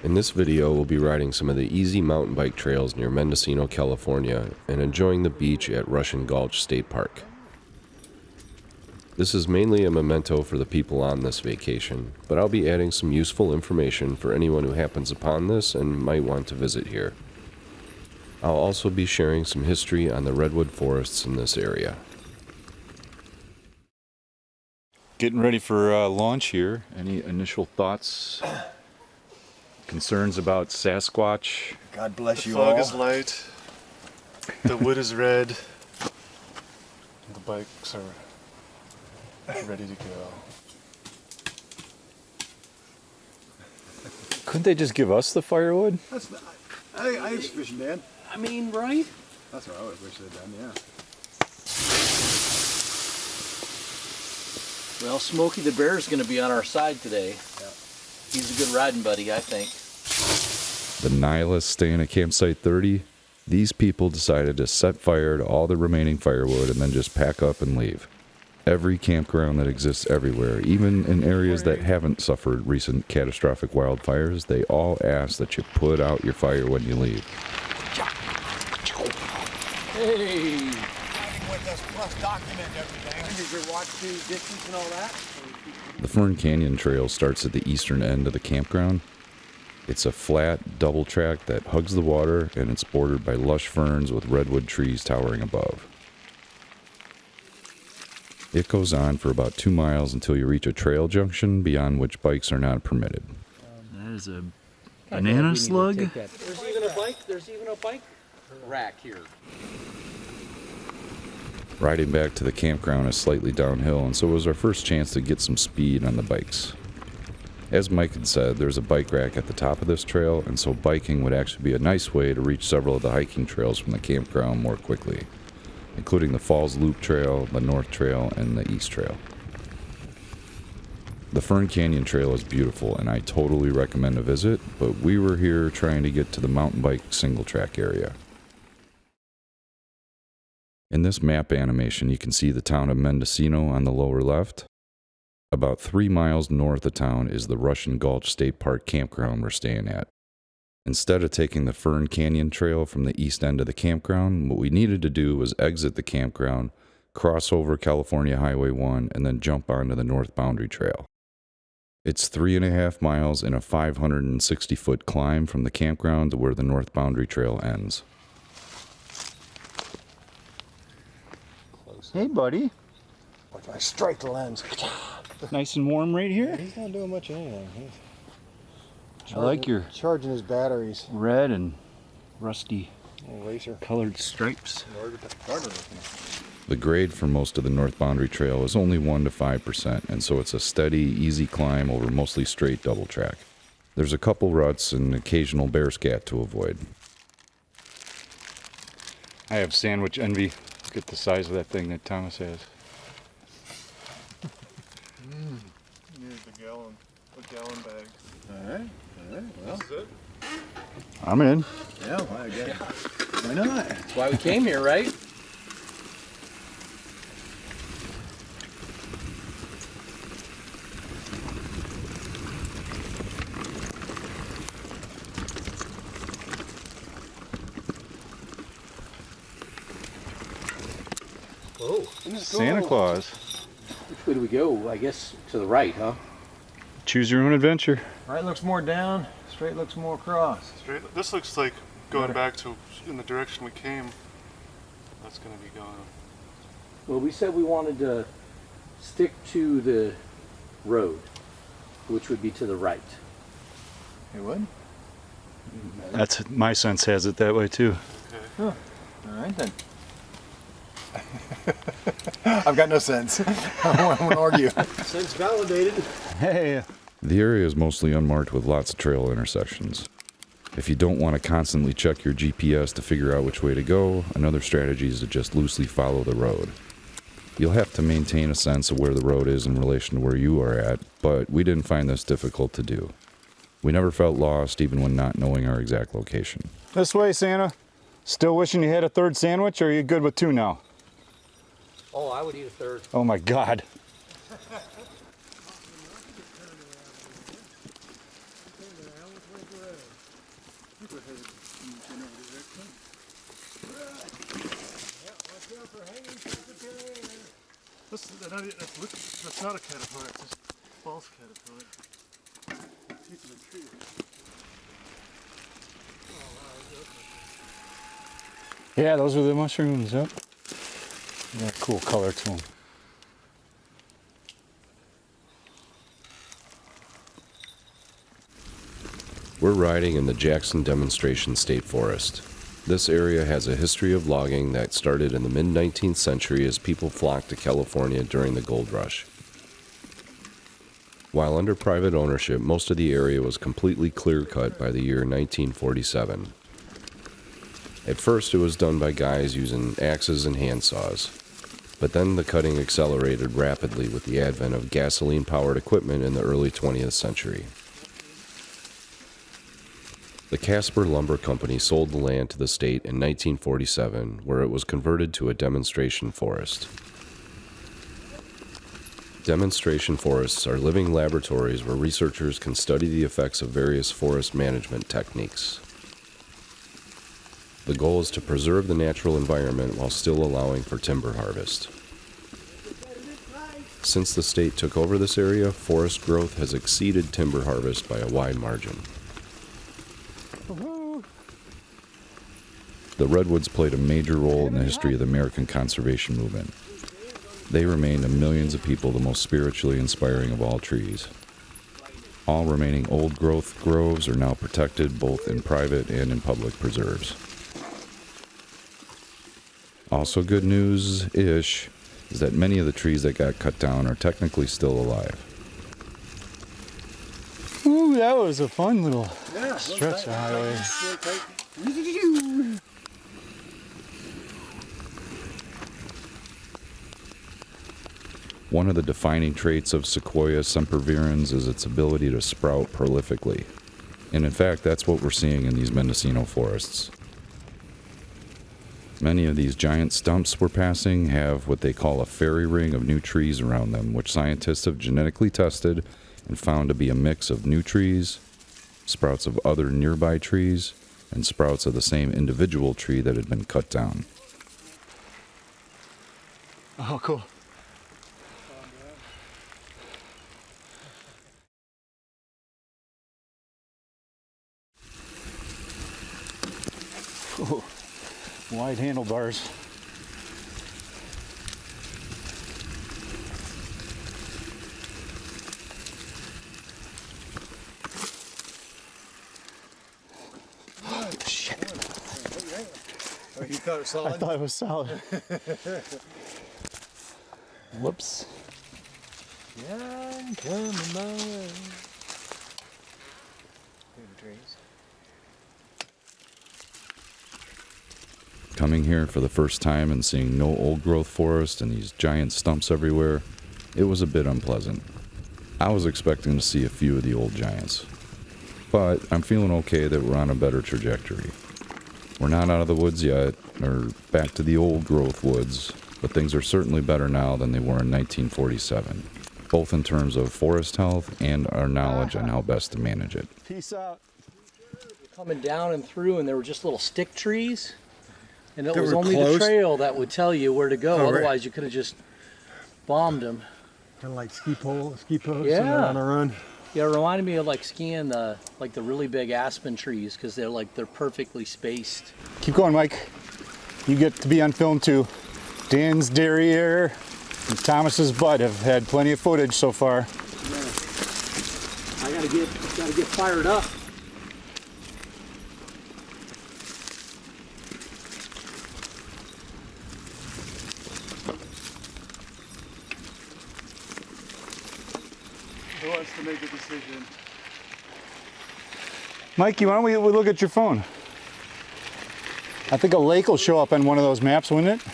In this video, we'll be riding some of the easy mountain bike trails near Mendocino, California, and enjoying the beach at Russian Gulch State Park. This is mainly a memento for the people on this vacation, but I'll be adding some useful information for anyone who happens upon this and might want to visit here. I'll also be sharing some history on the redwood forests in this area. Getting ready for launch here. Any initial thoughts? Concerns about Sasquatch? God bless you all. The fog is light, the wood is red, and the bikes are ready to go. Couldn't they just give us the firewood? That's not, I was wishing, Dan. I mean, right? That's what I would wish they'd done, yeah. Well, Smokey the Bear is going to be on our side today. Yeah. He's a good riding buddy, I think. The nihilists staying at campsite 30, these people decided to set fire to all the remaining firewood and then just pack up and leave. Every campground that exists everywhere, even in areas that haven't suffered recent catastrophic wildfires, they all ask that you put out your fire when you leave. Hey! With us, plus document everything. You can watch the distance and all that. The Fern Canyon Trail starts at the eastern end of the campground. It's a flat, double track that hugs the water, and it's bordered by lush ferns with redwood trees towering above. It goes on for about 2 miles until you reach a trail junction beyond which bikes are not permitted. That is a banana slug. There's even a bike. There's even a bike rack here. Riding back to the campground is slightly downhill, and so it was our first chance to get some speed on the bikes. As Mike had said, there's a bike rack at the top of this trail, and so biking would actually be a nice way to reach several of the hiking trails from the campground more quickly, including the Falls Loop Trail, the North Trail, and the East Trail. The Fern Canyon Trail is beautiful, and I totally recommend a visit, but we were here trying to get to the mountain bike single track area. In this map animation, you can see the town of Mendocino on the lower left. About 3 miles north of town is the Russian Gulch State Park campground we're staying at. Instead of taking the Fern Canyon Trail from the east end of the campground, what we needed to do was exit the campground, cross over California Highway 1, and then jump onto the North Boundary Trail. It's 3.5 miles and a 560-foot climb from the campground to where the North Boundary Trail ends. Hey, buddy. Watch I strike the lens. Nice and warm right here. He's not doing much of anything. I like your charging his batteries. red and rusty Racer. colored stripes. Garter. The grade for most of the North Boundary Trail is only 1 to 5%, and so it's a steady, easy climb over mostly straight double track. There's a couple ruts and occasional bear scat to avoid. I have sandwich envy. Look at the size of that thing that Thomas has. Here's the gallon bag. Alright, well. This is it? I'm in. Yeah, well, I guess. Why not? That's why we came here, right? Oh, Santa Claus. which way do we go? I guess to the right, huh? Choose your own adventure. Right looks more down, straight looks more across. Straight. This looks like going back to in the direction we came. That's going to be going. Well, we said we wanted to stick to the road, which would be to the right. You would? That's my sense has it that way too. Okay. Huh. Alright then. I've got no sense. I won't argue. Sense validated. Hey. The area is mostly unmarked with lots of trail intersections. If you don't want to constantly check your GPS to figure out which way to go, another strategy is to just loosely follow the road. You'll have to maintain a sense of where the road is in relation to where you are at, but we didn't find this difficult to do. We never felt lost even when not knowing our exact location. This way, Santa. Still wishing you had a third sandwich, or are you good with 2 now? Oh, I would eat a third. Oh my God. That's not a caterpillar, it's just a false caterpillar. Piece of a tree. Yeah, those are the mushrooms, yep. Yeah, cool color to them. We're riding in the Jackson Demonstration State Forest. This area has a history of logging that started in the mid-19th century as people flocked to California during the gold rush. While under private ownership, most of the area was completely clear-cut by the year 1947. At first, it was done by guys using axes and handsaws, but then the cutting accelerated rapidly with the advent of gasoline-powered equipment in the early 20th century. The Casper Lumber Company sold the land to the state in 1947, where it was converted to a demonstration forest. Demonstration forests are living laboratories where researchers can study the effects of various forest management techniques. The goal is to preserve the natural environment while still allowing for timber harvest. Since the state took over this area, forest growth has exceeded timber harvest by a wide margin. The redwoods played a major role in the history of the American conservation movement. They remain to millions of people the most spiritually inspiring of all trees. All remaining old-growth groves are now protected both in private and in public preserves. Also good news-ish is that many of the trees that got cut down are technically still alive. Ooh, that was a fun little stretch of highway. One of the defining traits of Sequoia sempervirens is its ability to sprout prolifically. And in fact, that's what we're seeing in these Mendocino forests. Many of these giant stumps we're passing have what they call a fairy ring of new trees around them, which scientists have genetically tested and found to be a mix of new trees, sprouts of other nearby trees, and sprouts of the same individual tree that had been cut down. Oh, cool. Ooh, wide handlebars. Shit. Oh, you thought it was solid? I thought it was solid. Whoops. Yeah, I'm coming my way. Trees. Coming here for the first time and seeing no old-growth forest and these giant stumps everywhere, it was a bit unpleasant. I was expecting to see a few of the old giants. But I'm feeling okay that we're on a better trajectory. We're not out of the woods yet, or back to the old-growth woods, but things are certainly better now than they were in 1947, both in terms of forest health and our knowledge on how best to manage it. Peace out. Coming down and through, and there were just little stick trees. And it They was were only close? the trail that would tell you where to go. Oh, right. Otherwise, you could have just bombed them. Kind of like ski posts Yeah. on a run. Yeah, it reminded me of like skiing the really big aspen trees because they're perfectly spaced. Keep going, Mike. You get to be on film too. Dan's derriere and Thomas's butt have had plenty of footage so far. I gotta get fired up. Who wants to make a decision? Mikey, why don't we look at your phone? I think a lake will show up on one of those maps, wouldn't it?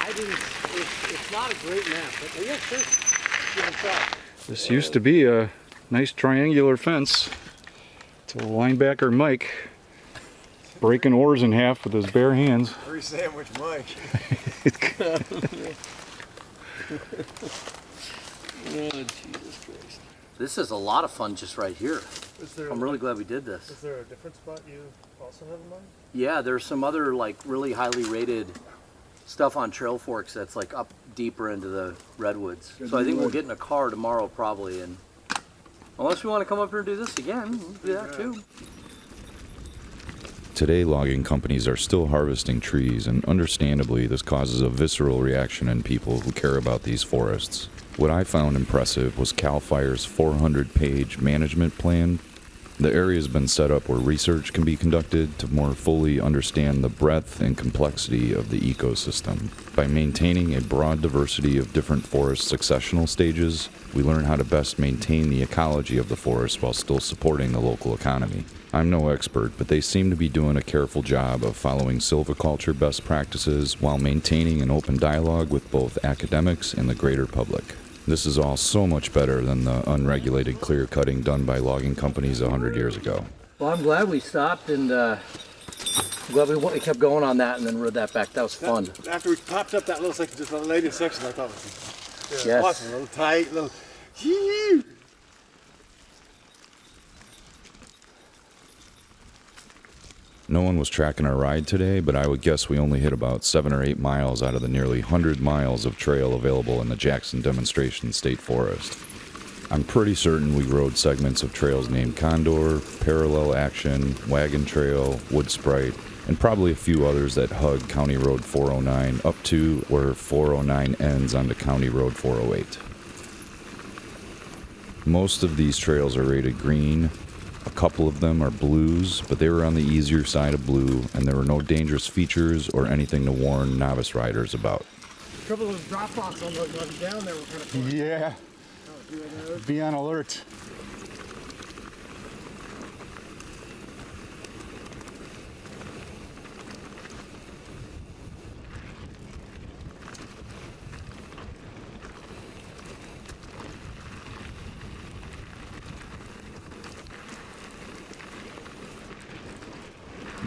It's not a great map, but yeah, sure. Give it a try. This used to be a nice triangular fence to linebacker Mike breaking oars in half with his bare hands. Free sandwich, Mike. Oh, Jesus Christ. This is a lot of fun just right here. I'm really glad we did this. Is there a different spot you also have in mind? Yeah, there's some other like really highly rated stuff on Trail Forks that's like up deeper into the redwoods. So I think we'll get in a car tomorrow probably, and unless we want to come up here and do this again, we'll do that too. Today, logging companies are still harvesting trees, and understandably, this causes a visceral reaction in people who care about these forests. What I found impressive was CAL FIRE's 400-page management plan. The area has been set up where research can be conducted to more fully understand the breadth and complexity of the ecosystem. By maintaining a broad diversity of different forest successional stages, we learn how to best maintain the ecology of the forest while still supporting the local economy. I'm no expert, but they seem to be doing a careful job of following silviculture best practices while maintaining an open dialogue with both academics and the greater public. This is all so much better than the unregulated clear cutting done by logging companies 100 years ago. Well, I'm glad we stopped, and I'm glad we kept going on that and then rode that back. That was fun. After we popped up that little section, just the latest section, I thought it was Yes. awesome. A little tight, little. No one was tracking our ride today, but I would guess we only hit about 7 or 8 miles out of the nearly 100 miles of trail available in the Jackson Demonstration State Forest. I'm pretty certain we rode segments of trails named Condor, Parallel Action, Wagon Trail, Wood Sprite, and probably a few others that hug County Road 409 up to where 409 ends onto County Road 408. Most of these trails are rated green. A couple of them are blues, but they were on the easier side of blue, and there were no dangerous features or anything to warn novice riders about. A couple of those drop-offs on those down there were kind of fun. Yeah. Be on alert.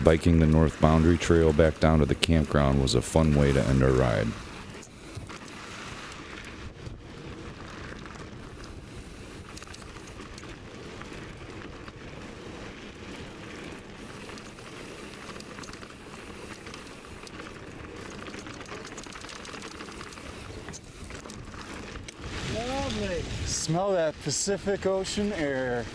Biking the North Boundary Trail back down to the campground was a fun way to end our ride. Lovely. Smell that Pacific Ocean air.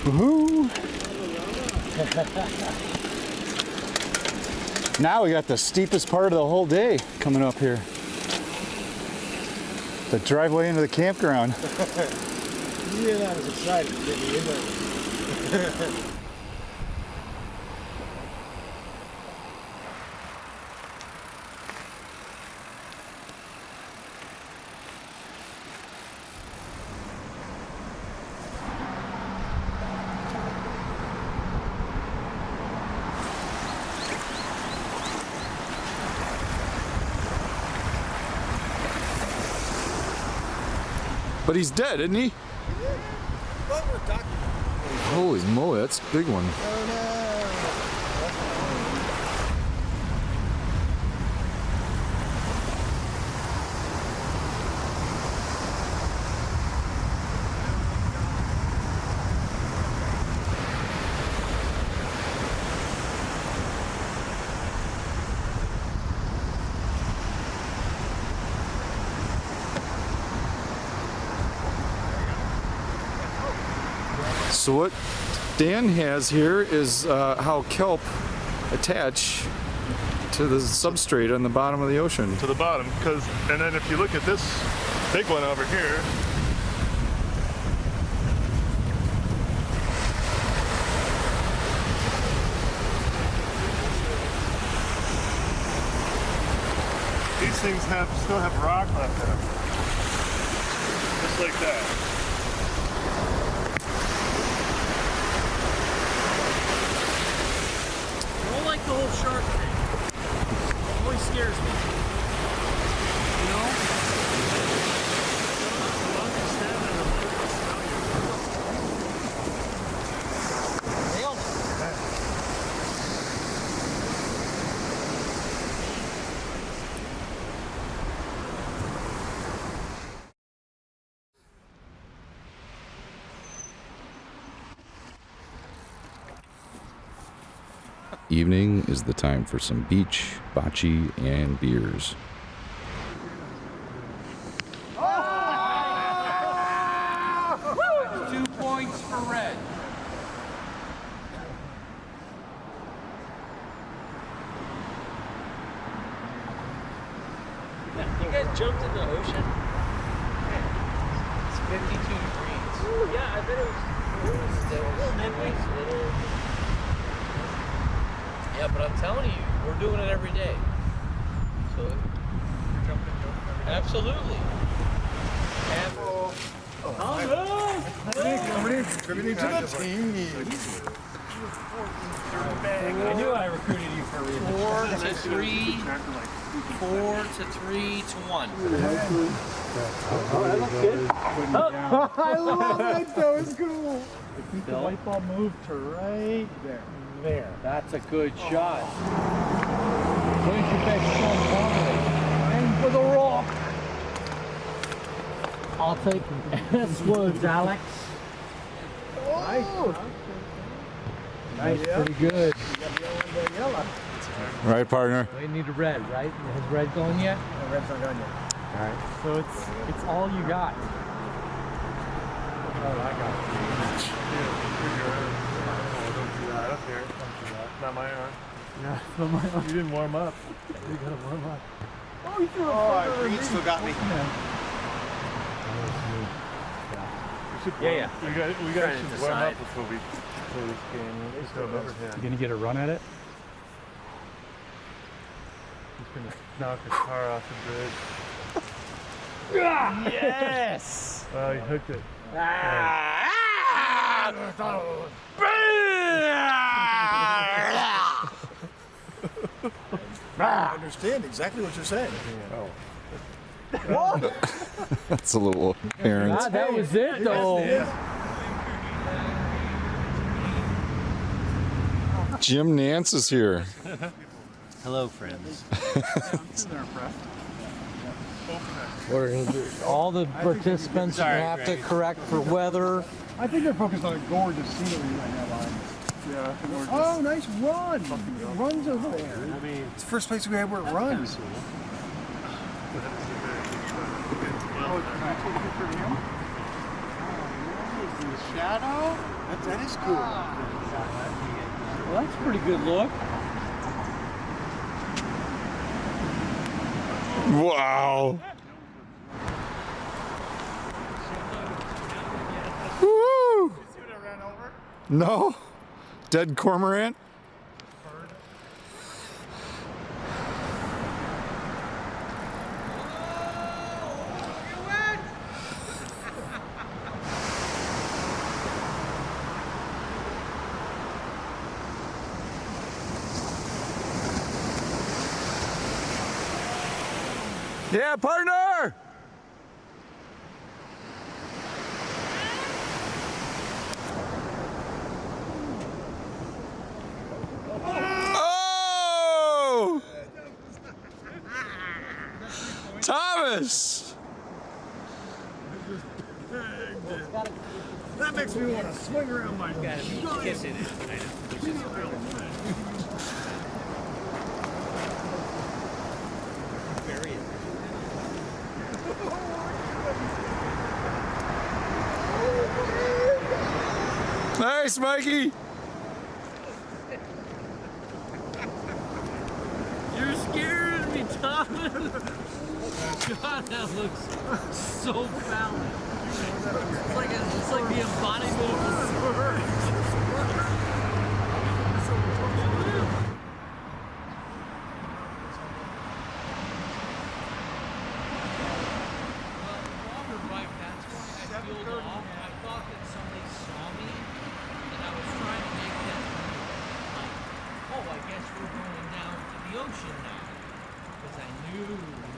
Woohoo! Now we got the steepest part of the whole day coming up here. The driveway into the campground. Yeah, that was exciting. Get me in there. But he's dead, isn't he? But we're documenting. Holy moly, that's a big one. Oh no. So what Dan has here is how kelp attach to the substrate on the bottom of the ocean. To the bottom, and then if you look at this big one over here, these things still have rock left in them. Just like that. I don't like the whole shark thing. It always scares me. You know? Nailed it. Evening is the time for some beach, bocce, and beers. 2 points for red. You guys jumped in the ocean? It's 52 degrees. Ooh, yeah, I bet it was still. Yeah, but I'm telling you, we're doing it every day. So, you're jumping every day? Absolutely. Contributing to the team. I knew I recruited you for a reason. 4 to 3. 4 to 3 to 1. Oh, that looks good. I love it. That was cool. The white ball moved to right there. There. That's a good shot. Where's your best shot, Conway? Aim for the rock. I'll take S-words, Alex. Nice. Nice, pretty good. Right, partner. We need a red, right? Has red gone yet? No, red's not gone yet. All right. So it's all you got. Oh, I got it. Up here. Not my arm. Yeah, it's not my arm. You didn't warm up. You gotta warm up. Oh, you threw it further than me. Still got me. Yeah. We got to warm up before we play this game. Just go over here. You gonna get a run at it? He's gonna knock his car off the bridge. Yes! Oh, he hooked it. I understand exactly what you're saying. That's a little errant. That was it, though. Jim Nance is here. Hello, friends. What are we gonna do? All the participants have to correct for weather. I think they're focused on a gorgeous scenery right now, Lion. Yeah. Oh, nice run. It runs over there. It's the first place we had where it runs. Shadow? That is cool. Well, that's a pretty good look. Wow. Woo! No. Dead cormorant? Yeah, partner! Oh! Thomas! That makes me want to swing around my Kissing it. Nice, Mikey! You're scaring me, Thomas. God, that looks so foul. It's like the embodiment of the spur. we're going down to the ocean now. Because I knew